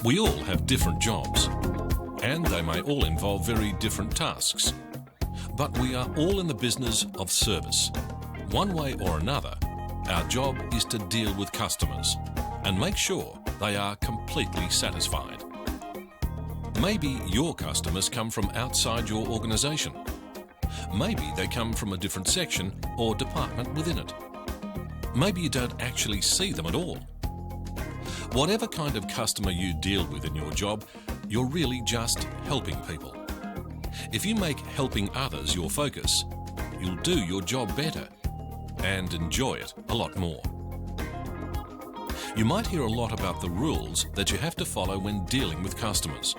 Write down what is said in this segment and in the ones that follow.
We all have different jobs, and they may all involve very different tasks. But we are all in the business of service. One way or another, our job is to deal with customers and make sure they are completely satisfied. Maybe your customers come from outside your organisation. Maybe they come from a different section or department within it. Maybe you don't actually see them at all. Whatever kind of customer you deal with in your job, you're really just helping people. If you make helping others your focus, you'll do your job better and enjoy it a lot more. You might hear a lot about the rules that you have to follow when dealing with customers.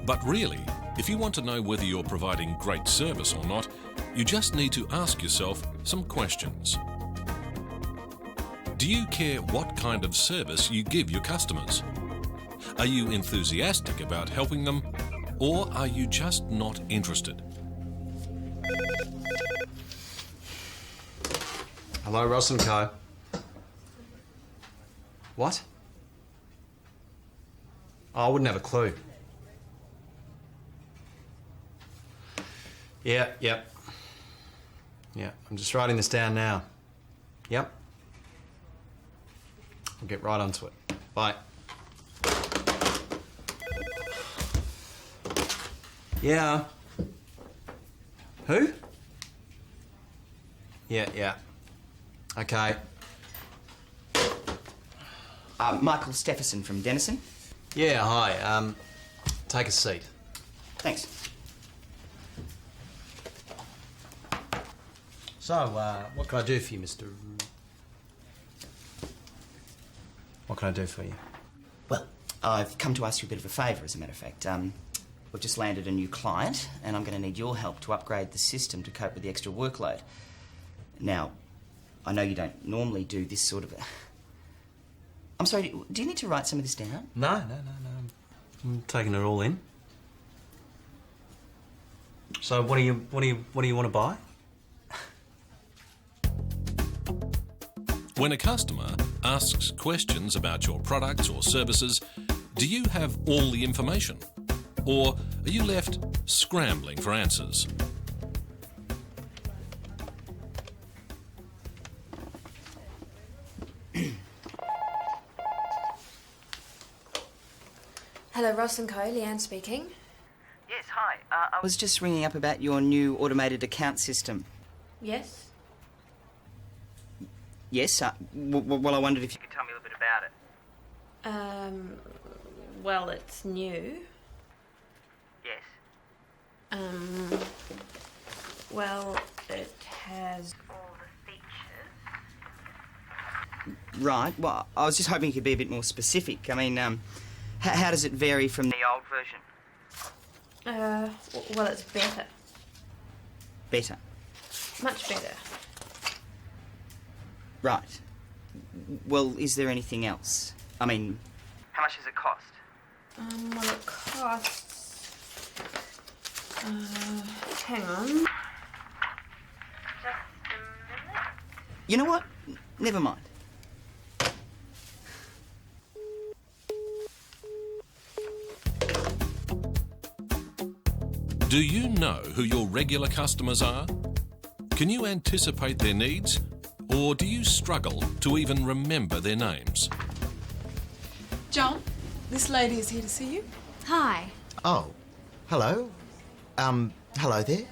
But really, if you want to know whether you're providing great service or not, you just need to ask yourself some questions. Do you care what kind of service you give your customers? Are you enthusiastic about helping them, or are you just not interested? Hello, Ross & Co. What? Oh, I wouldn't have a clue. Yeah, I'm just writing this down now. Yep. I'll get right onto it. Bye. Yeah. Who? Yeah. Okay. Michael Stephenson from Denison. Yeah, hi. Take a seat. Thanks. So, what can I do for you, Mr... What can I do for you? Well, I've come to ask you a bit of a favour, as a matter of fact. We've just landed a new client, and I'm going to need your help to upgrade the system to cope with the extra workload. Now, I know you don't normally do this sort of... I'm sorry, do you need to write some of this down? No. I'm taking it all in. So, what do you want to buy? When a customer asks questions about your products or services, do you have all the information? Or are you left scrambling for answers? Hello, Ross & Co, Leanne speaking. Yes, hi. I was just ringing up about your new automated account system. Yes? Yes? Well, I wondered if you could tell me a little bit about it. Well, it's new. Yes. Well, it has... All the features. Right. Well, I was just hoping you could be a bit more specific. I mean, how does it vary from the old version? Well, it's better. Better? Much better. Right. Well, is there anything else? I mean... How much does it cost? Well, it costs... hang on. Just a minute. You know what? Never mind. Do you know who your regular customers are? Can you anticipate their needs? Or do you struggle to even remember their names? John, this lady is here to see you. Hi. Oh, hello. Hello there.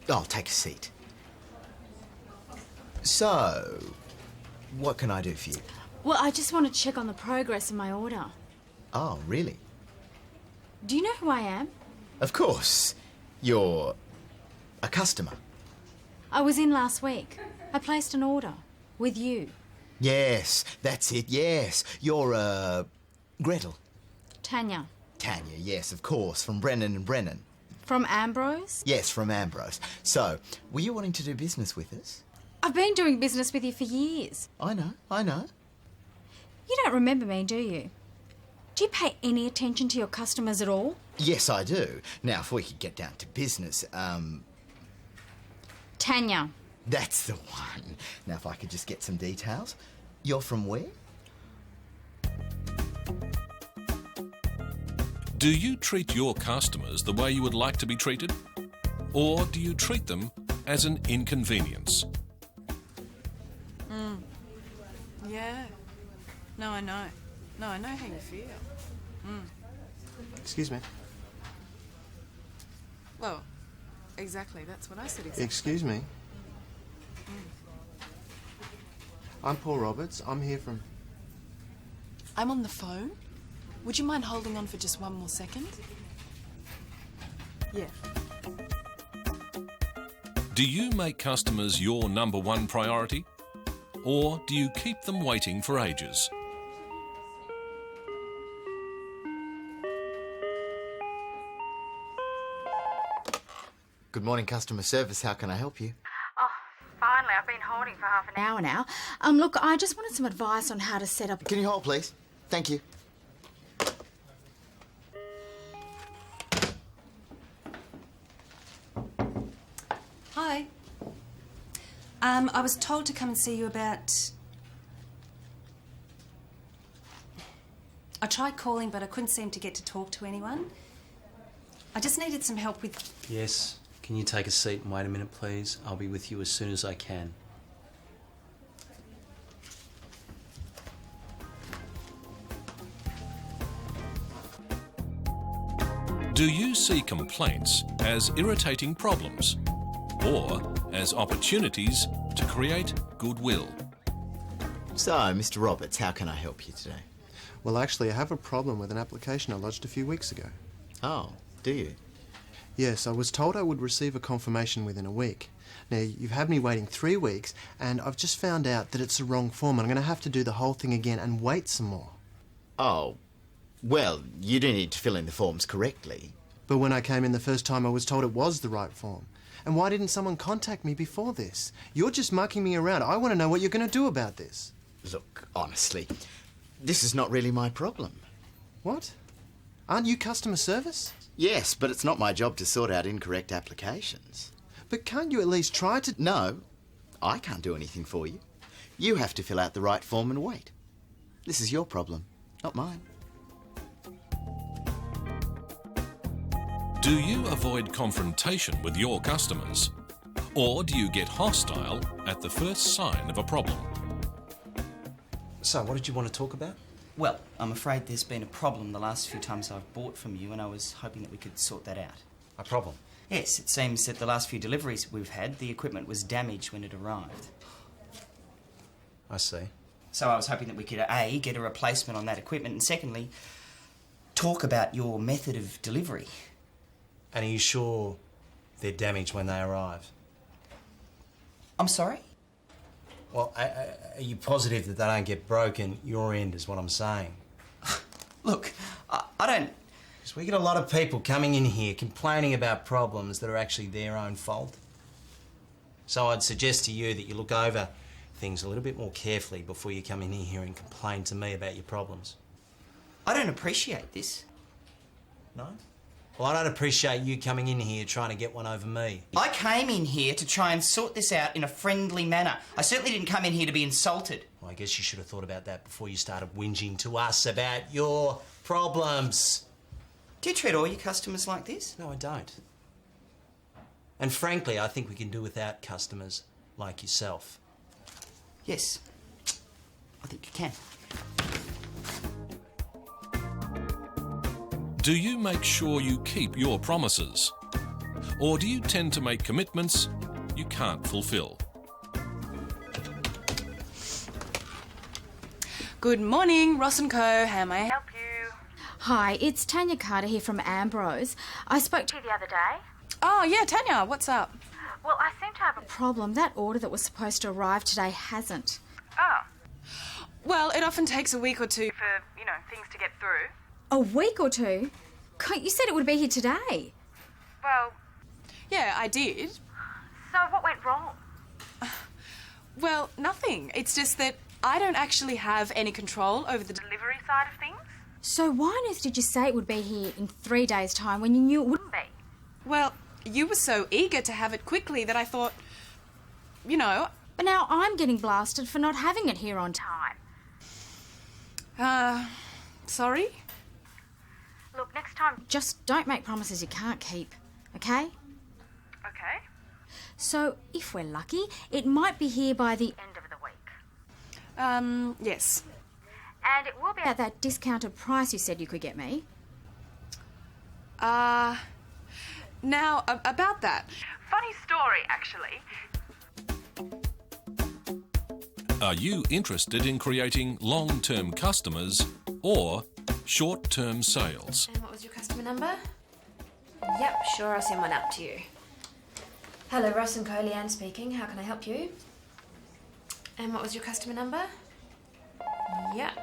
I'll take a seat. So, what can I do for you? Well, I just want to check on the progress of my order. Oh, really? Do you know who I am? Of course. You're a customer. I was in last week. I placed an order with you. Yes, that's it, yes. You're, Gretel. Tanya. Tanya, yes, of course, from Brennan and Brennan. From Ambrose? Yes, from Ambrose. So, were you wanting to do business with us? I've been doing business with you for years. I know. You don't remember me, do you? Do you pay any attention to your customers at all? Yes, I do. Now, if we could get down to business, Tanya. That's the one. Now, if I could just get some details. You're from where? Do you treat your customers the way you would like to be treated? Or do you treat them as an inconvenience? Yeah. No, I know. No, I know how you feel. Excuse me. Well, exactly. That's what I said exactly. Excuse me. I'm Paul Roberts. I'm here from... I'm on the phone. Would you mind holding on for just one more second? Yeah. Do you make customers your number one priority? Or do you keep them waiting for ages? Good morning, customer service. How can I help you? Oh, finally, I've been holding for half an hour now. Look, I just wanted some advice on how to set up... Can you hold, please? Thank you. Hi. I was told to come and see you about... I tried calling, but I couldn't seem to get to talk to anyone. I just needed some help with... Yes. Can you take a seat and wait a minute, please? I'll be with you as soon as I can. Do you see complaints as irritating problems or as opportunities to create goodwill? So, Mr. Roberts, how can I help you today? Well, actually, I have a problem with an application I lodged a few weeks ago. Oh, do you? Yes, I was told I would receive a confirmation within a week. Now, you've had me waiting 3 weeks, and I've just found out that it's the wrong form, and I'm going to have to do the whole thing again and wait some more. Oh, well, you do need to fill in the forms correctly. But when I came in the first time, I was told it was the right form. And why didn't someone contact me before this? You're just mucking me around. I want to know what you're going to do about this. Look, honestly, this is not really my problem. What? Aren't you customer service? Yes, but it's not my job to sort out incorrect applications. But can't you at least try to... No, I can't do anything for you. You have to fill out the right form and wait. This is your problem, not mine. Do you avoid confrontation with your customers? Or do you get hostile at the first sign of a problem? So, what did you want to talk about? Well, I'm afraid there's been a problem the last few times I've bought from you, and I was hoping that we could sort that out. A problem? Yes, it seems that the last few deliveries we've had, the equipment was damaged when it arrived. I see. So I was hoping that we could, A, get a replacement on that equipment, and secondly, talk about your method of delivery. And are you sure they're damaged when they arrive? I'm sorry? Well, are you positive that they don't get broken your end, is what I'm saying? Look, I don't... Because we get a lot of people coming in here complaining about problems that are actually their own fault. So I'd suggest to you that you look over things a little bit more carefully before you come in here and complain to me about your problems. I don't appreciate this. No? Well, I don't appreciate you coming in here trying to get one over me. I came in here to try and sort this out in a friendly manner. I certainly didn't come in here to be insulted. Well, I guess you should have thought about that before you started whinging to us about your problems. Do you treat all your customers like this? No, I don't. And frankly, I think we can do without customers like yourself. Yes, I think you can. Do you make sure you keep your promises? Or do you tend to make commitments you can't fulfill? Good morning, Ross & Co. How may I help you? Hi, it's Tanya Carter here from Ambrose. I spoke to you the other day. Oh, yeah, Tanya, what's up? Well, I seem to have a problem. That order that was supposed to arrive today hasn't. Oh. Well, it often takes a week or two for, things to get through. A week or two? You said it would be here today. Well, yeah, I did. So what went wrong? Well, nothing. It's just that I don't actually have any control over the delivery side of things. So why on earth did you say it would be here in 3 days' time when you knew it wouldn't be? Well, you were so eager to have it quickly that I thought, But now I'm getting blasted for not having it here on time. Sorry? Look, next time, just don't make promises you can't keep, okay? Okay. So, if we're lucky, it might be here by the end of the week. Yes. And it will be at that discounted price you said you could get me. Now, about that. Funny story, actually. Are you interested in creating long-term customers or short-term sales? And what was your customer number? Yep, sure, I'll send one out to you. Hello, Ross and Co. Leanne speaking. How can I help you? And what was your customer number? Yep,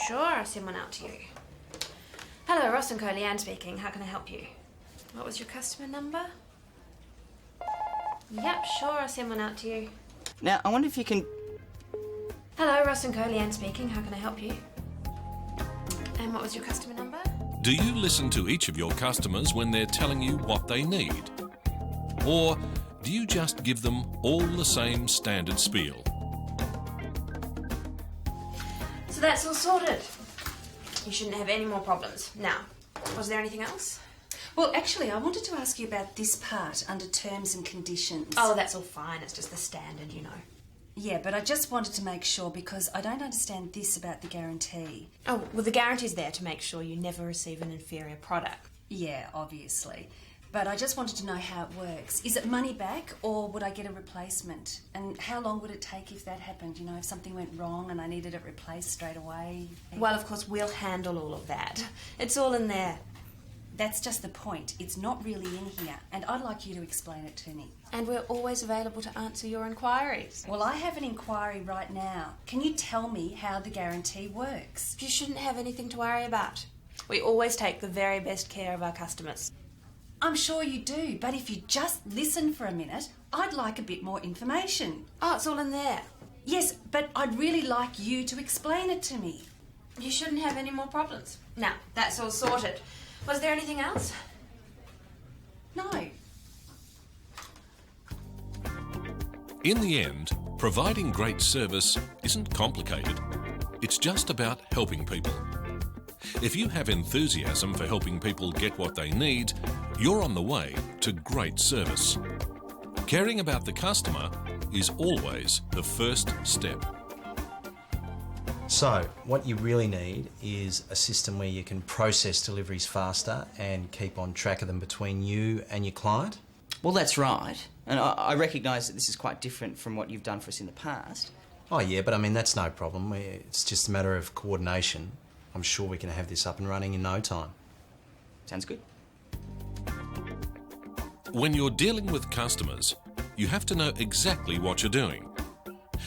sure, I'll send one out to you. Hello, Ross and Co. Leanne speaking. How can I help you? What was your customer number? Yep, sure, I'll send one out to you. Now, I wonder if you can... Hello, Ross and Co. Leanne speaking. How can I help you? And what was your customer number? Do you listen to each of your customers when they're telling you what they need? Or do you just give them all the same standard spiel? So that's all sorted. You shouldn't have any more problems. Now, was there anything else? Well, actually, I wanted to ask you about this part under terms and conditions. Oh, that's all fine. It's just the standard, you know. Yeah, but I just wanted to make sure because I don't understand this about the guarantee. Oh, well, the guarantee's there to make sure you never receive an inferior product. Yeah, obviously. But I just wanted to know how it works. Is it money back or would I get a replacement? And how long would it take if that happened? You know, if something went wrong and I needed it replaced straight away? Well, of course, we'll handle all of that. It's all in there. That's just the point. It's not really in here, and I'd like you to explain it to me. And we're always available to answer your inquiries. Well, I have an inquiry right now. Can you tell me how the guarantee works? You shouldn't have anything to worry about. We always take the very best care of our customers. I'm sure you do, but if you just listen for a minute, I'd like a bit more information. Oh, it's all in there. Yes, but I'd really like you to explain it to me. You shouldn't have any more problems. Now, that's all sorted. Was there anything else? No. In the end, providing great service isn't complicated. It's just about helping people. If you have enthusiasm for helping people get what they need, you're on the way to great service. Caring about the customer is always the first step. So, what you really need is a system where you can process deliveries faster and keep on track of them between you and your client. Well, that's right. And I recognise that this is quite different from what you've done for us in the past. Oh yeah, but I mean, that's no problem. It's just a matter of coordination. I'm sure we can have this up and running in no time. Sounds good. When you're dealing with customers, you have to know exactly what you're doing.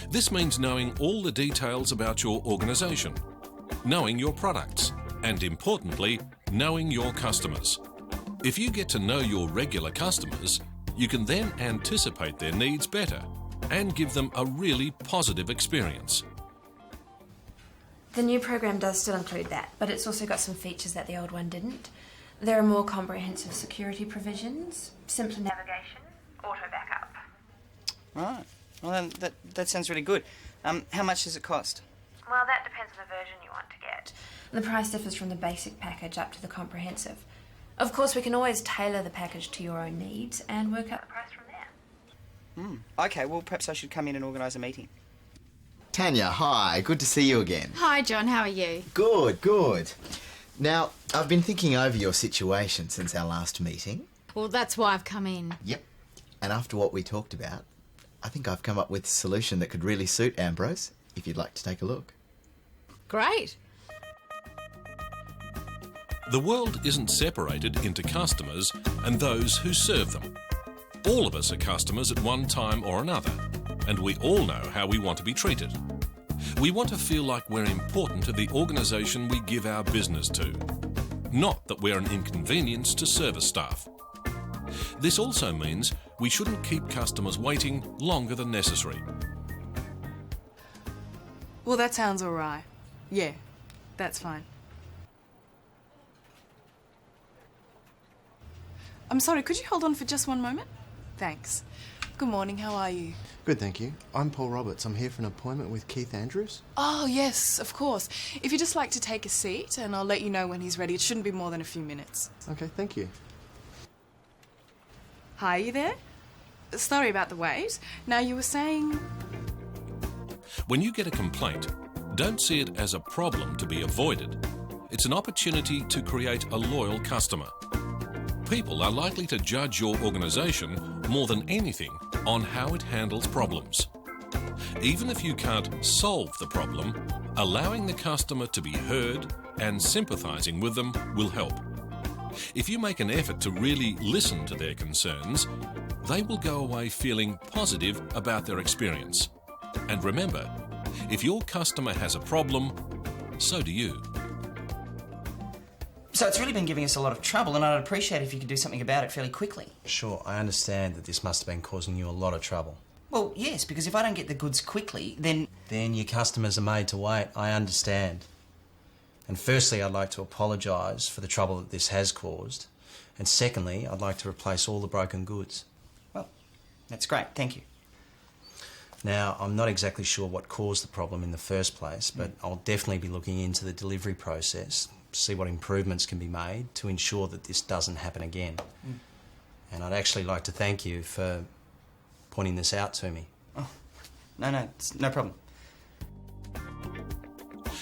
This means knowing all the details about your organisation, knowing your products, and importantly, knowing your customers. If you get to know your regular customers, you can then anticipate their needs better and give them a really positive experience. The new program does still include that, but it's also got some features that the old one didn't. There are more comprehensive security provisions, simpler navigation, auto backup. Right. Well, then that sounds really good. How much does it cost? Well, that depends on the version you want to get. The price differs from the basic package up to the comprehensive. Of course, we can always tailor the package to your own needs and work out the price from there. OK, well, perhaps I should come in and organise a meeting. Tanya, hi. Good to see you again. Hi, John. How are you? Good, good. Now, I've been thinking over your situation since our last meeting. Well, that's why I've come in. Yep. And after what we talked about, I think I've come up with a solution that could really suit Ambrose, if you'd like to take a look. Great. The world isn't separated into customers and those who serve them. All of us are customers at one time or another, and we all know how we want to be treated. We want to feel like we're important to the organisation we give our business to, not that we're an inconvenience to service staff. This also means we shouldn't keep customers waiting longer than necessary. Well, that sounds all right. Yeah, that's fine. I'm sorry, could you hold on for just one moment? Thanks. Good morning, how are you? Good, thank you. I'm Paul Roberts. I'm here for an appointment with Keith Andrews. Oh, yes, of course. If you'd just like to take a seat, and I'll let you know when he's ready. It shouldn't be more than a few minutes. Okay, thank you. Hi, you there? Sorry about the wait. Now, you were saying... When you get a complaint, don't see it as a problem to be avoided. It's an opportunity to create a loyal customer. People are likely to judge your organisation more than anything on how it handles problems. Even if you can't solve the problem, allowing the customer to be heard and sympathising with them will help. If you make an effort to really listen to their concerns, they will go away feeling positive about their experience. And remember, if your customer has a problem, so do you. So it's really been giving us a lot of trouble, and I'd appreciate if you could do something about it fairly quickly. Sure, I understand that this must have been causing you a lot of trouble. Well, yes, because if I don't get the goods quickly, then... Then your customers are made to wait, I understand. And firstly, I'd like to apologise for the trouble that this has caused. And secondly, I'd like to replace all the broken goods. Well, that's great, thank you. Now, I'm not exactly sure what caused the problem in the first place, but I'll definitely be looking into the delivery process, see what improvements can be made to ensure that this doesn't happen again. And I'd actually like to thank you for pointing this out to me. Oh, no, it's no problem.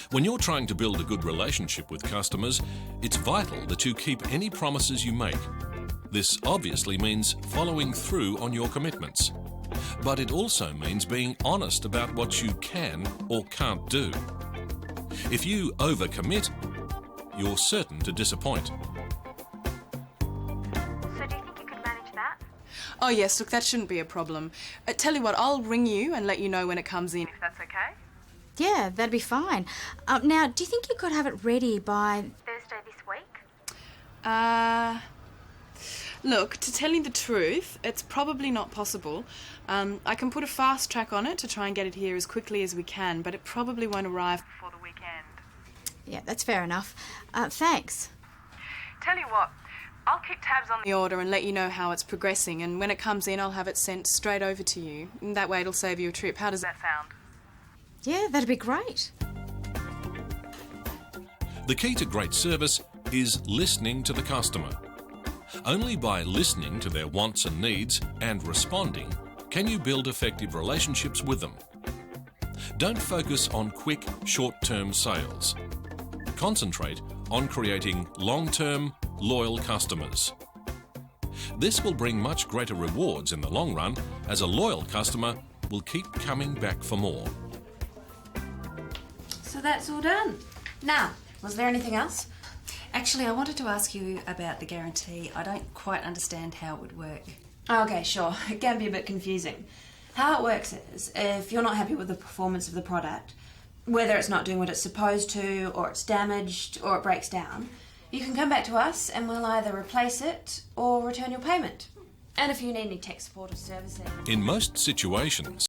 When you're trying to build a good relationship with customers, it's vital that you keep any promises you make. This obviously means following through on your commitments. But it also means being honest about what you can or can't do. If you overcommit, you're certain to disappoint. So do you think you could manage that? Oh, yes, look, that shouldn't be a problem. Tell you what, I'll ring you and let you know when it comes in, if that's okay. Yeah, that'd be fine. Now, do you think you could have it ready by... Thursday this week? Look, to tell you the truth, it's probably not possible. I can put a fast track on it to try and get it here as quickly as we can, but it probably won't arrive before the weekend. Yeah, that's fair enough. Thanks. Tell you what, I'll keep tabs on the order and let you know how it's progressing, and when it comes in, I'll have it sent straight over to you. And that way it'll save you a trip. How does that sound? Yeah, that'd be great. The key to great service is listening to the customer. Only by listening to their wants and needs and responding can you build effective relationships with them. Don't focus on quick, short-term sales. Concentrate on creating long-term, loyal customers. This will bring much greater rewards in the long run, as a loyal customer will keep coming back for more. So that's all done. Now, was there anything else? Actually, I wanted to ask you about the guarantee. I don't quite understand how it would work. Okay, sure. It can be a bit confusing. How it works is, if you're not happy with the performance of the product, whether it's not doing what it's supposed to, or it's damaged, or it breaks down, you can come back to us and we'll either replace it or return your payment. And if you need any tech support or servicing... In most situations,